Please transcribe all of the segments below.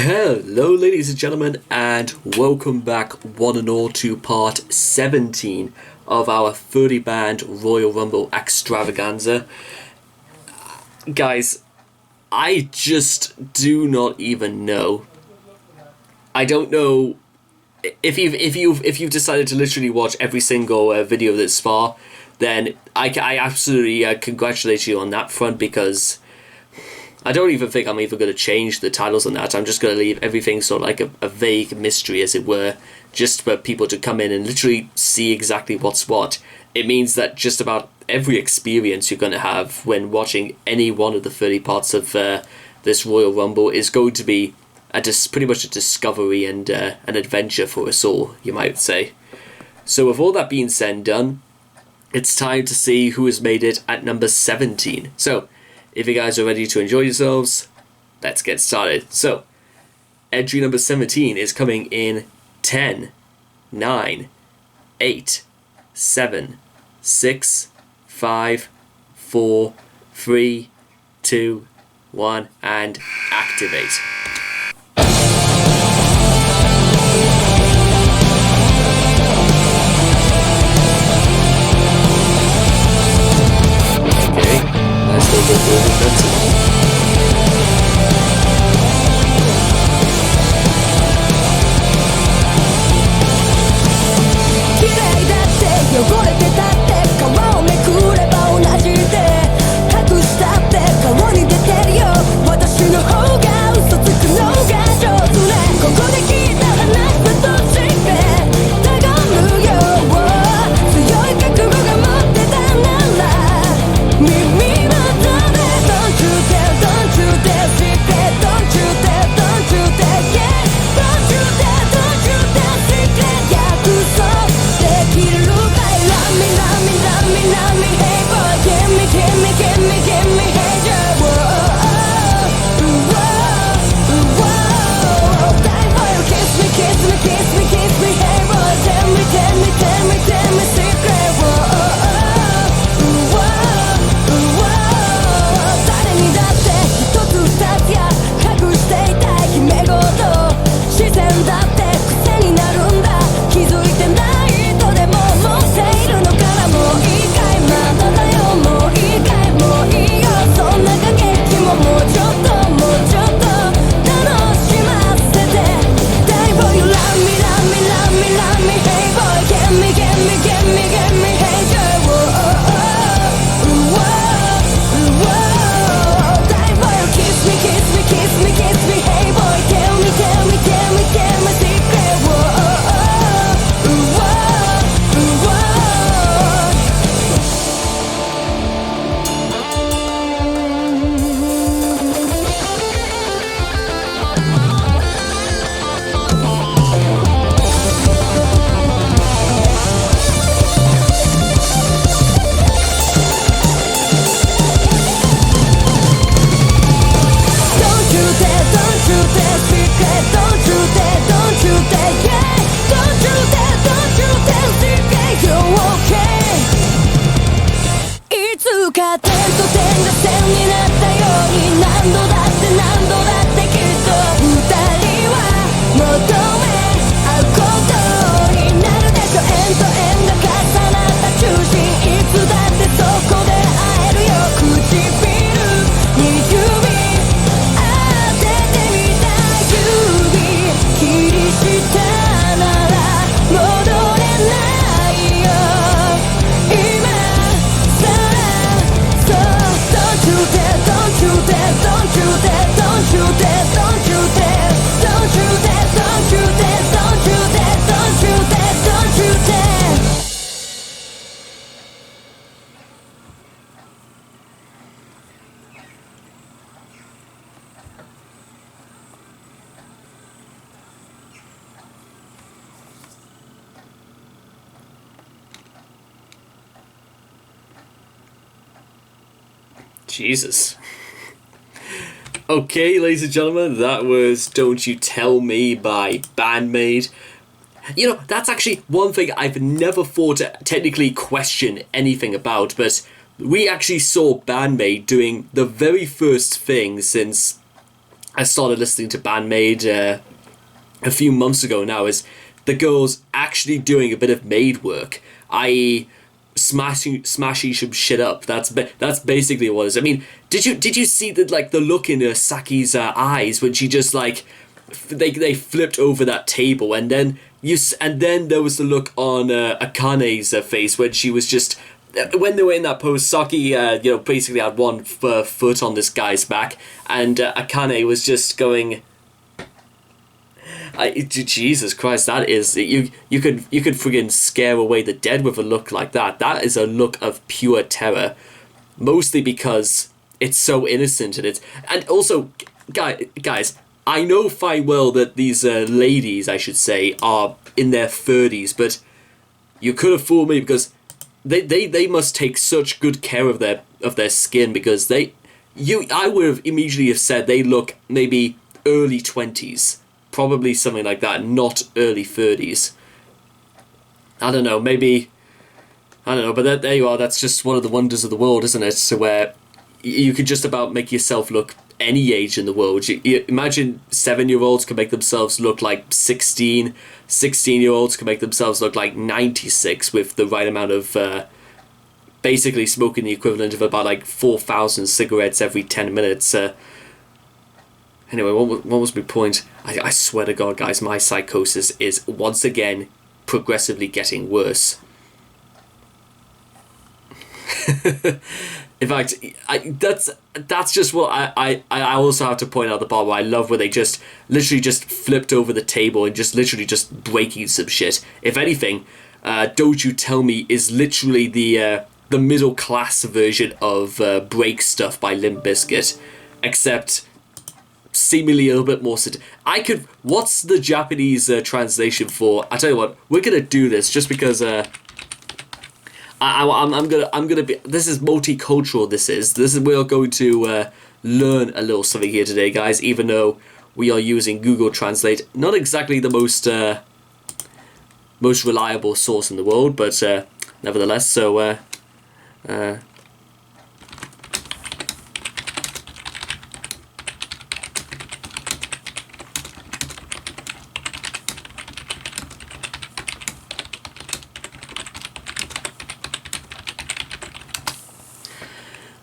Hello, ladies and gentlemen, and welcome back, one and all, to part 17 of our 30 band Royal Rumble extravaganza. Guys, I just do not even know. I don't know if you've decided to literally watch every single video this far. Then I absolutely congratulate you on that front, because I don't even think I'm even going to change the titles on that. I'm just going to leave everything sort of like a vague mystery, as it were, just for people to come in and literally see exactly what's what. It means that just about every experience you're going to have when watching any one of the 30 parts of this Royal Rumble is going to be pretty much a discovery and an adventure for us all, you might say. So with all that being said and done, it's time to see who has made it at number 17. So, if you guys are ready to enjoy yourselves, let's get started. So, entry number 17 is coming in 10, 9, 8, 7, 6, 5, 4, 3, 2, 1, and activate. Jesus. Okay, ladies and gentlemen, that was Don't You Tell Me by Band-Maid. You know, that's actually one thing I've never thought to technically question anything about, but we actually saw Band-Maid doing the very first thing since I started listening to Bandmade a few months ago now is the girls actually doing a bit of maid work, i.e. smashing some shit up. That's basically what it is. I mean, did you see the look in Saki's eyes when she just like they flipped over that table, and then there was the look on Akane's face when she was just when they were in that pose. Saki basically had one foot on this guy's back, and Akane was just going, Jesus Christ, that is you could friggin' scare away the dead with a look like that. That is a look of pure terror, mostly because it's so innocent, and also guys, I know fine well that these ladies, I should say, are in their 30s, but you could have fooled me, because they must take such good care of their skin, because I would have immediately have said they look maybe early 20s. Probably something like that, not early 30s. I don't know, but there you are. That's just one of the wonders of the world, isn't it? So where you could just about make yourself look any age in the world. You imagine 7-year-olds can make themselves look like 16. 16-year-olds can make themselves look like 96 with the right amount of basically smoking the equivalent of about like 4,000 cigarettes every 10 minutes. Anyway, what was my point? I swear to God, guys, my psychosis is once again progressively getting worse. In fact, that's just what I also have to point out the part where I love, where they just literally just flipped over the table and just literally just breaking some shit. If anything, Don't You Tell Me is literally the middle class version of Break Stuff by Limp Bizkit, except seemingly a little bit more what's the Japanese translation for? I tell you what, we're gonna do this just because I'm gonna be, this is multicultural, this is we're going to learn a little something here today, guys, even though we are using Google Translate, not exactly the most reliable source in the world, but nevertheless. So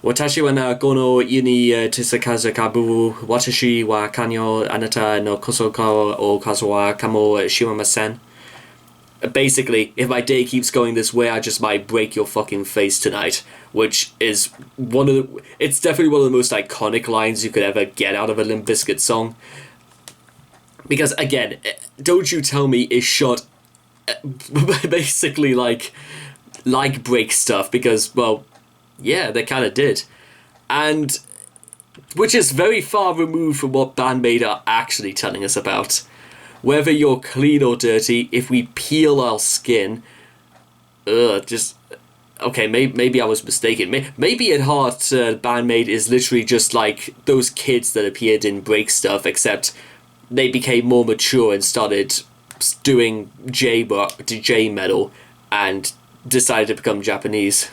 私はなこの家に手数かぶ私は関与あなたのこそかを数はかもしれません. Basically, if my day keeps going this way, I just might break your fucking face tonight, which is it's definitely one of the most iconic lines you could ever get out of a Limp Bizkit song. Because again, Don't You Tell Me is shot basically like Break Stuff, because, well, yeah, they kind of did. And which is very far removed from what Bandmade are actually telling us about. Whether you're clean or dirty, if we peel our skin, okay, maybe I was mistaken. Maybe at heart, Bandmade is literally just like those kids that appeared in Break Stuff, except they became more mature and started doing J metal and decided to become Japanese.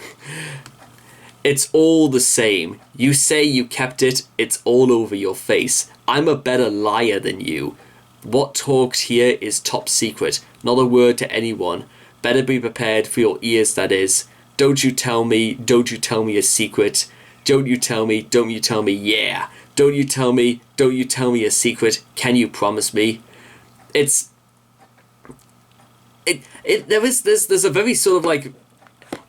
It's all the same. You say you kept it, it's all over your face. I'm a better liar than you. What talked here is top secret, not a word to anyone. Better be prepared for your ears, that is. Don't you tell me a secret. Don't you tell me, yeah. Don't you tell me a secret. Can you promise me? There's a very sort of like,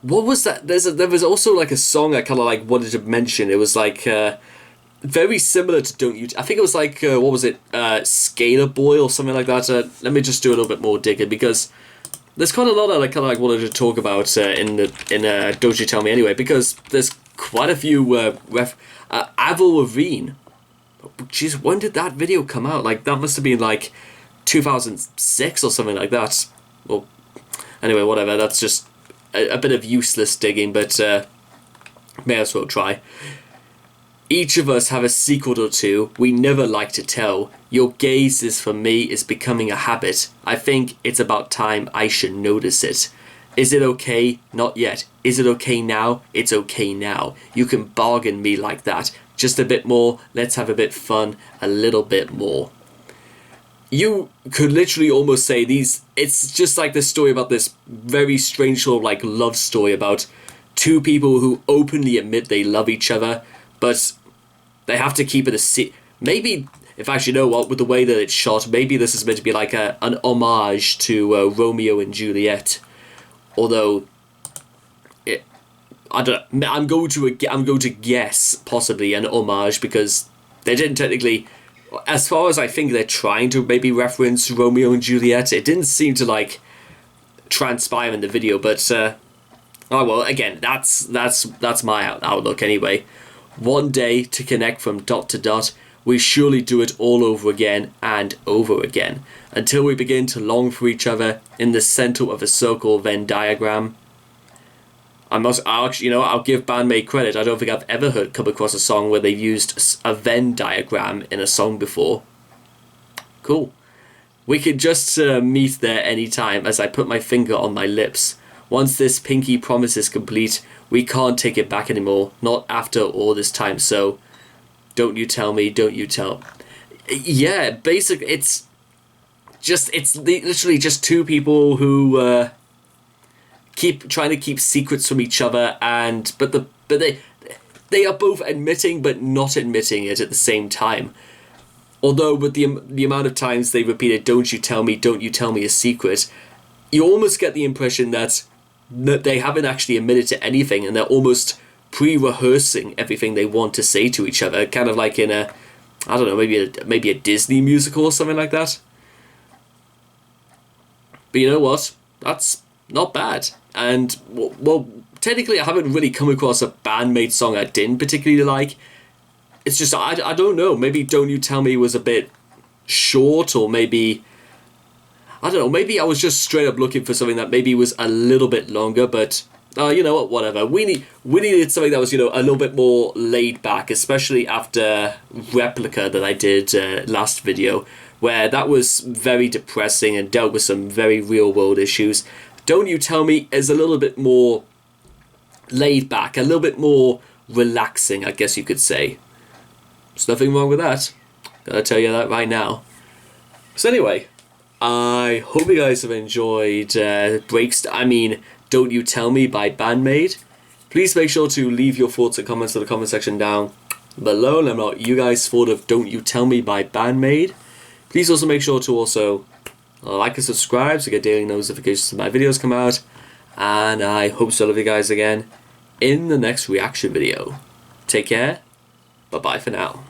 what was that? There was also like a song I kind of like wanted to mention. It was like very similar to Don't You. I think it was like what was it? Skater Boy or something like that. Let me just do a little bit more digging, because there's quite a lot I kind of like wanted to talk about in Don't You Tell Me anyway, because there's quite a few Avril Lavigne. Jeez, when did that video come out? Like that must have been like 2006 or something like that. Well, anyway, whatever. That's just a bit of useless digging, but may as well try. Each of us have a secret or two we never like to tell. Your gaze for me is becoming a habit. I think it's about time I should notice it. Is it okay? Not yet. Is it okay now? It's okay now. You can bargain me like that. just a bit more, let's have a bit fun, a little bit more. You could literally almost say it's just like this story about this very strange sort of like love story about two people who openly admit they love each other, but they have to keep it a secret. Maybe, if actually, you know what, with the way that it's shot, maybe this is meant to be like an homage to Romeo and Juliet. Although, I don't know, I'm going to guess possibly an homage, because they didn't technically, as far as I think they're trying to maybe reference Romeo and Juliet, it didn't seem to like transpire in the video, but oh well, again, that's my outlook anyway. One day to connect from dot to dot, we surely do it all over again and over again, until we begin to long for each other in the center of a circle Venn diagram. I'll give Band-Maid credit. I don't think I've ever come across a song where they've used a Venn diagram in a song before. Cool. We could just meet there anytime as I put my finger on my lips. Once this pinky promise is complete, we can't take it back anymore. Not after all this time, so don't you tell me, don't you tell. Yeah, basically, it's literally just two people who keep trying to keep secrets from each other, but they are both admitting but not admitting it at the same time. Although with the amount of times they repeated don't you tell me a secret, you almost get the impression that they haven't actually admitted to anything, and they're almost pre-rehearsing everything they want to say to each other, kind of like in a, I don't know, maybe a Disney musical or something like that. But you know what? That's not bad. And, well, technically I haven't really come across a Band-Maid song I didn't particularly like. It's just, I don't know, maybe Don't You Tell Me was a bit short, or maybe, I don't know, maybe I was just straight up looking for something that maybe was a little bit longer, but, you know what, whatever. We needed something that was, you know, a little bit more laid back, especially after Replica that I did last video, where that was very depressing and dealt with some very real world issues. Don't You Tell Me is a little bit more laid back, a little bit more relaxing, I guess you could say. There's nothing wrong with that. Gotta tell you that right now. So anyway, I hope you guys have enjoyed Don't You Tell Me by Band-Maid. Please make sure to leave your thoughts and comments in the comment section down below. Let me know what you guys thought of Don't You Tell Me by Band-Maid. Please also make sure to also like and subscribe to get daily notifications when my videos come out. And I hope to love you guys again in the next reaction video. Take care. Bye-bye for now.